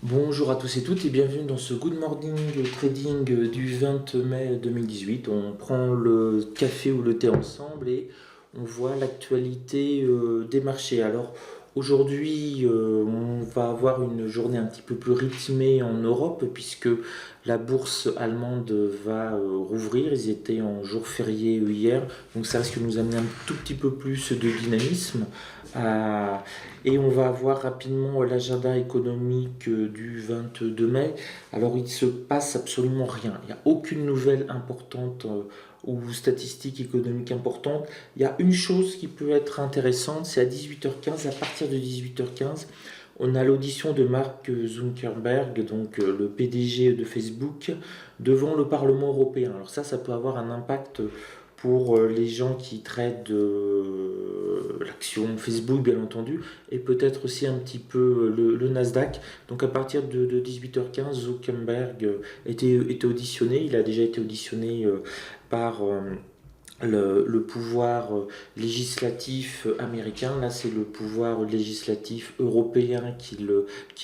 Bonjour à tous et toutes et bienvenue dans ce Good Morning Trading du 20 mai 2018. On prend le café ou le thé ensemble et on voit l'actualité des marchés. Alors aujourd'hui, on va avoir une journée un petit peu plus rythmée en Europe puisque la bourse allemande va rouvrir. Ils étaient en jour férié hier, donc ça risque de nous amener un tout petit peu plus de dynamisme. à- et on va avoir rapidement l'agenda économique du 22 mai. Alors il se passe absolument rien. Il n'y a aucune nouvelle importante ou statistique économique importante. Il y a une chose qui peut être intéressante, c'est à 18h15, à partir de 18h15, on a l'audition de Mark Zuckerberg, donc le PDG de Facebook, devant le Parlement européen. Alors ça peut avoir un impact pour les gens qui traitent l'action Facebook, bien entendu, et peut-être aussi un petit peu le Nasdaq. Donc à partir de 18h15, Zuckerberg était auditionné. Il a déjà été auditionné par le pouvoir législatif américain. Là, c'est le pouvoir législatif européen qui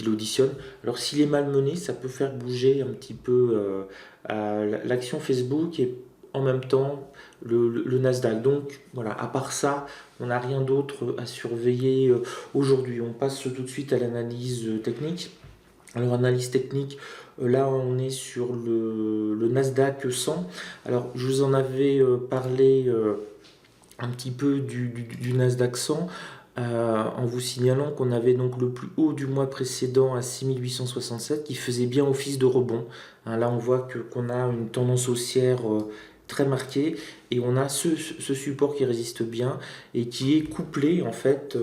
l'auditionne. Alors, s'il est malmené, ça peut faire bouger un petit peu l'action Facebook et en même temps le Nasdaq. Donc, voilà, à part ça, on n'a rien d'autre à surveiller aujourd'hui. On passe tout de suite à l'analyse technique. Alors, analyse technique, là on est sur le Nasdaq 100. Alors, je vous en avais parlé un petit peu du Nasdaq 100 en vous signalant qu'on avait donc le plus haut du mois précédent à 6867 qui faisait bien office de rebond. Hein, là, on voit qu'on a une tendance haussière très marquée et on a ce support qui résiste bien et qui est couplé en fait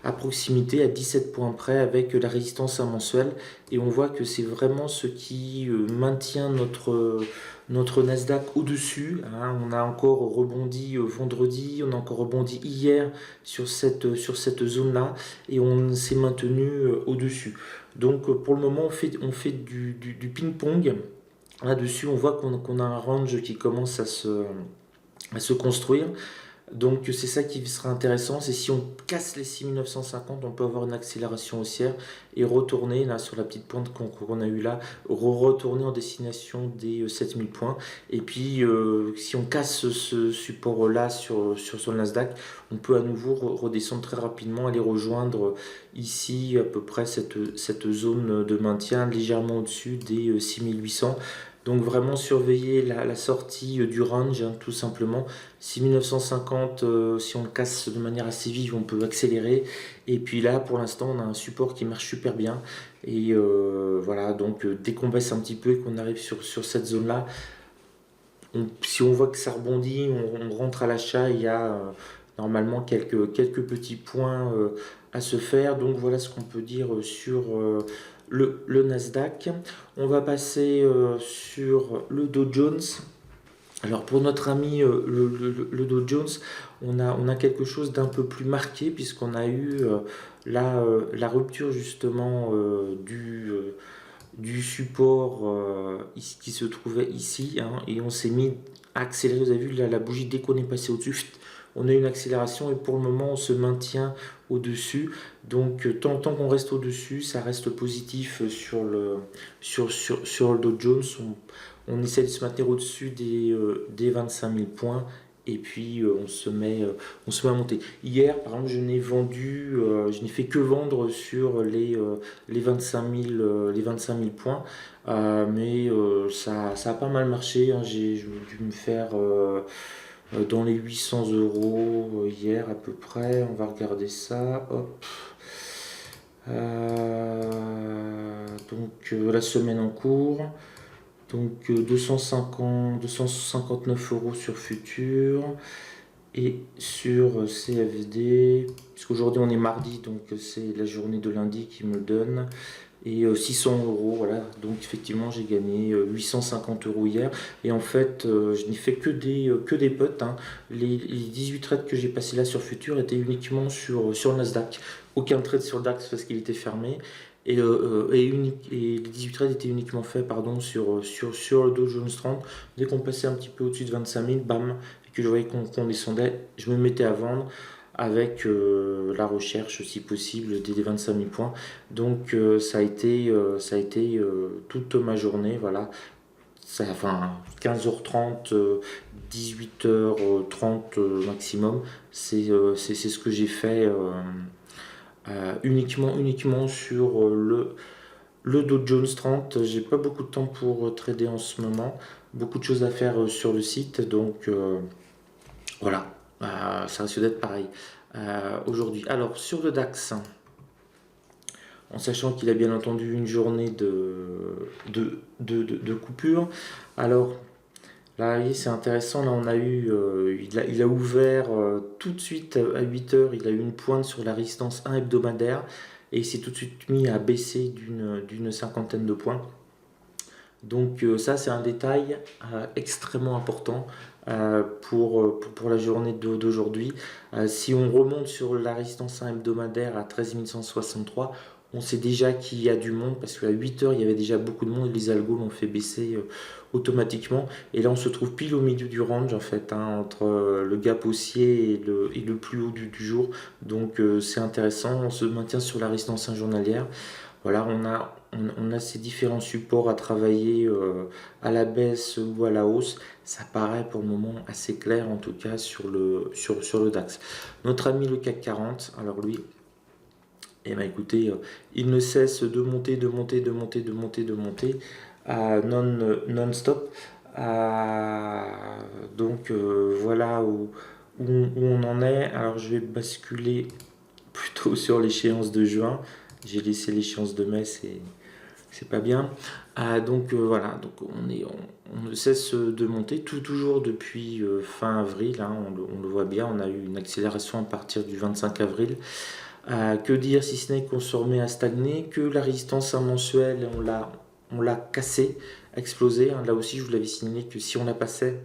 à proximité à 17 points près avec la résistance à mensuelle et on voit que c'est vraiment ce qui maintient notre Nasdaq au-dessus. Hein. On a encore rebondi vendredi, on a encore rebondi hier sur cette zone-là et on s'est maintenu au-dessus. Donc pour le moment, on fait du ping-pong. Là-dessus, on voit qu'on a un range qui commence à se construire. Donc c'est ça qui sera intéressant, c'est si on casse les 6950, on peut avoir une accélération haussière et retourner là sur la petite pointe qu'on a eu là, retourner en destination des 7000 points. Et puis si on casse ce support là sur le Nasdaq, on peut à nouveau redescendre très rapidement, aller rejoindre ici à peu près cette zone de maintien légèrement au-dessus des 6800. Donc vraiment surveiller la sortie du range, hein, tout simplement. 6950, si on le casse de manière assez vive, on peut accélérer. Et puis là, pour l'instant, on a un support qui marche super bien. Et voilà, donc dès qu'on baisse un petit peu et qu'on arrive sur cette zone-là, si on voit que ça rebondit, on rentre à l'achat. Il y a normalement quelques petits points à se faire. Donc voilà ce qu'on peut dire sur le Nasdaq. On va passer sur le Dow Jones. Alors pour notre ami le Dow Jones, on a quelque chose d'un peu plus marqué puisqu'on a eu la rupture justement du support qui se trouvait ici, hein, et on s'est mis à accélérer. Vous avez vu la bougie, dès qu'on est passé au-dessus, on a une accélération et pour le moment on se maintient au-dessus. Donc tant qu'on reste au-dessus, ça reste positif sur le Dow Jones. On essaie de se maintenir au-dessus des 25 000 points et puis on se met à monter. Hier, par exemple, je n'ai fait que vendre sur les 25 000 points, mais ça a pas mal marché. Hein. J'ai dû me faire dans les 800 euros hier à peu près. On va regarder ça. Hop. Donc la semaine en cours. Donc 259 euros sur Futur et sur CFD, puisqu'aujourd'hui on est mardi, donc c'est la journée de lundi qui me le donne, et 600 euros, voilà, donc effectivement j'ai gagné 850 euros hier, et en fait je n'ai fait que des potes, hein. Les 18 trades que j'ai passés là sur Futur étaient uniquement sur le Nasdaq, aucun trade sur le DAX parce qu'il était fermé, et les 18 trades étaient uniquement faits pardon, sur le Dow Jones 30. Dès qu'on passait un petit peu au-dessus de 25 000, bam, et que je voyais qu'on descendait, je me mettais à vendre. avec la recherche, si possible, des 25 000 points. Donc ça a été toute ma journée, voilà. Ça, enfin, 15h30, 18h30 maximum, c'est ce que j'ai fait uniquement sur le Dow Jones 30. J'ai pas beaucoup de temps pour trader en ce moment, beaucoup de choses à faire sur le site, donc voilà. Ça risque d'être pareil aujourd'hui. Alors sur le DAX, en sachant qu'il a bien entendu une journée de coupure. Alors là, oui, c'est intéressant. Là, on a eu, il a ouvert tout de suite à 8 heures. Il a eu une pointe sur la résistance 1 hebdomadaire et il s'est tout de suite mis à baisser d'une cinquantaine de points. Donc ça, c'est un détail extrêmement important pour la journée d'aujourd'hui. Si on remonte sur la résistance 1 hebdomadaire à 13 163, on sait déjà qu'il y a du monde parce qu'à 8 heures, il y avait déjà beaucoup de monde et les algos l'ont fait baisser automatiquement. Et là, on se trouve pile au milieu du range en fait, hein, entre le gap haussier et le plus haut du jour. Donc c'est intéressant, on se maintient sur la résistance 1 journalière. Voilà, on a ces différents supports à travailler à la baisse ou à la hausse. Ça paraît pour le moment assez clair, en tout cas sur le DAX. Notre ami le CAC 40, alors lui, eh ben écoutez, il ne cesse de monter, non-stop. Donc voilà où on en est. Alors je vais basculer plutôt sur l'échéance de juin. J'ai laissé l'échéance de mai, c'est pas bien. Donc voilà, donc on ne cesse de monter, toujours depuis fin avril, hein, on le voit bien, on a eu une accélération à partir du 25 avril. Que dire si ce n'est qu'on se remet à stagner, que la résistance mensuelle, on l'a cassée, explosée. Hein. Là aussi, je vous l'avais signalé que si on la passait,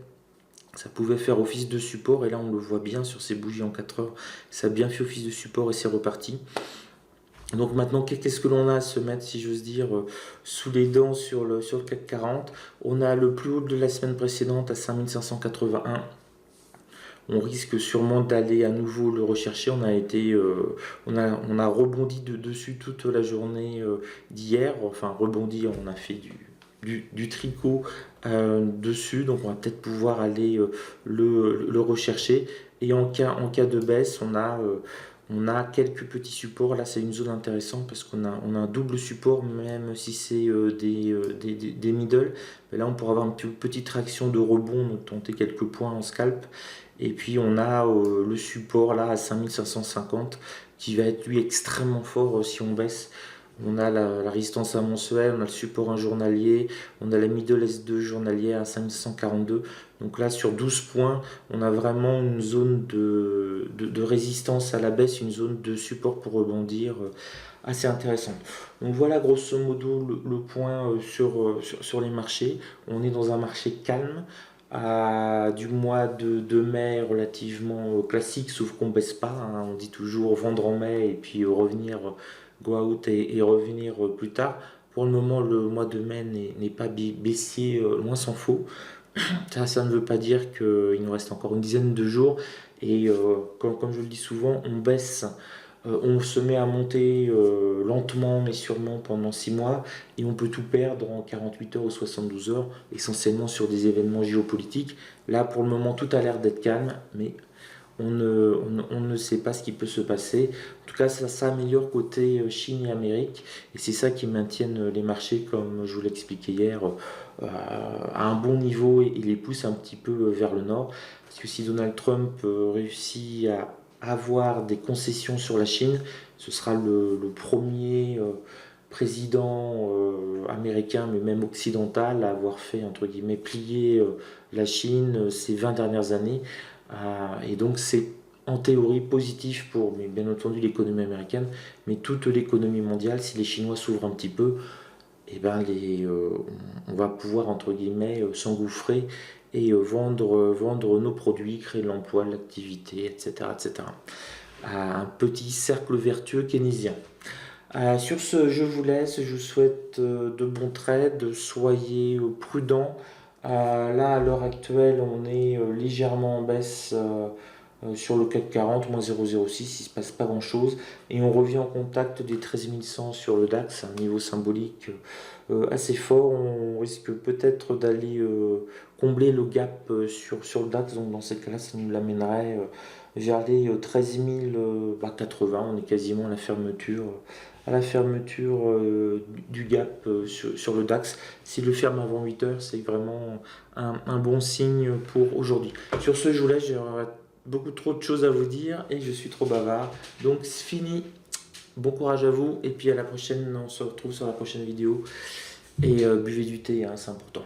ça pouvait faire office de support. Et là, on le voit bien sur ces bougies en 4 heures. Ça a bien fait office de support et c'est reparti. Donc maintenant, qu'est-ce que l'on a à se mettre, si j'ose dire, sous les dents sur le CAC 40? On a le plus haut de la semaine précédente à 5581. On risque sûrement d'aller à nouveau le rechercher. On a rebondi dessus toute la journée d'hier. Enfin, rebondi, on a fait du tricot dessus. Donc, on va peut-être pouvoir aller le rechercher. Et en cas de baisse, on a quelques petits supports. Là, c'est une zone intéressante parce qu'on a un double support, même si c'est des middle. Mais là, on pourra avoir une petite réaction de rebond, donc tenter quelques points en scalp. Et puis, on a le support là à 5550 qui va être lui extrêmement fort si on baisse. On a la résistance à mensuelle, on a le support 1 journalier, on a la middle S2 journalière à 5142. Donc là, sur 12 points, on a vraiment une zone de résistance à la baisse, une zone de support pour rebondir assez intéressante. Donc voilà grosso modo le point sur les marchés. On est dans un marché calme. Du mois de mai relativement classique, sauf qu'on ne baisse pas. Hein. On dit toujours vendre en mai et puis revenir go out et revenir plus tard. Pour le moment, le mois de mai n'est pas baissier, loin s'en faut. Ça ne veut pas dire qu'il nous reste encore une dizaine de jours. Et comme je le dis souvent, on baisse, on se met à monter lentement mais sûrement pendant 6 mois. Et on peut tout perdre en 48 heures ou 72 heures, essentiellement sur des événements géopolitiques. Là, pour le moment, tout a l'air d'être calme, mais on ne sait pas ce qui peut se passer. En tout cas, ça s'améliore côté Chine et Amérique. Et c'est ça qui maintient les marchés, comme je vous l'expliquais hier, à un bon niveau et les pousse un petit peu vers le nord. Parce que si Donald Trump réussit à avoir des concessions sur la Chine, ce sera le premier président américain, mais même occidental, à avoir fait, entre guillemets, plier la Chine ces 20 dernières années. Et donc c'est en théorie positif pour, mais bien entendu, l'économie américaine, mais toute l'économie mondiale. Si les Chinois s'ouvrent un petit peu, eh ben on va pouvoir, entre guillemets, s'engouffrer et vendre nos produits, créer de l'emploi, de l'activité, etc., etc. Un petit cercle vertueux keynésien. Sur ce, je vous laisse, je vous souhaite de bons trades, soyez prudents. Là, à l'heure actuelle, on est légèrement en baisse Sur le CAC 40, moins 0,06, il ne se passe pas grand chose. Et on revient en contact des 13 100 sur le DAX, un niveau symbolique assez fort. On risque peut-être d'aller combler le gap sur le DAX. Donc dans ces cas-là, ça nous l'amènerait vers les 13 080. On est quasiment à la fermeture du gap sur le DAX. S'il le ferme avant 8 heures, c'est vraiment un bon signe pour aujourd'hui. Sur ce, je vous laisse. J'aurai beaucoup trop de choses à vous dire et je suis trop bavard. Donc c'est fini. Bon courage à vous et puis à la prochaine. On se retrouve sur la prochaine vidéo. Et buvez du thé, hein, c'est important.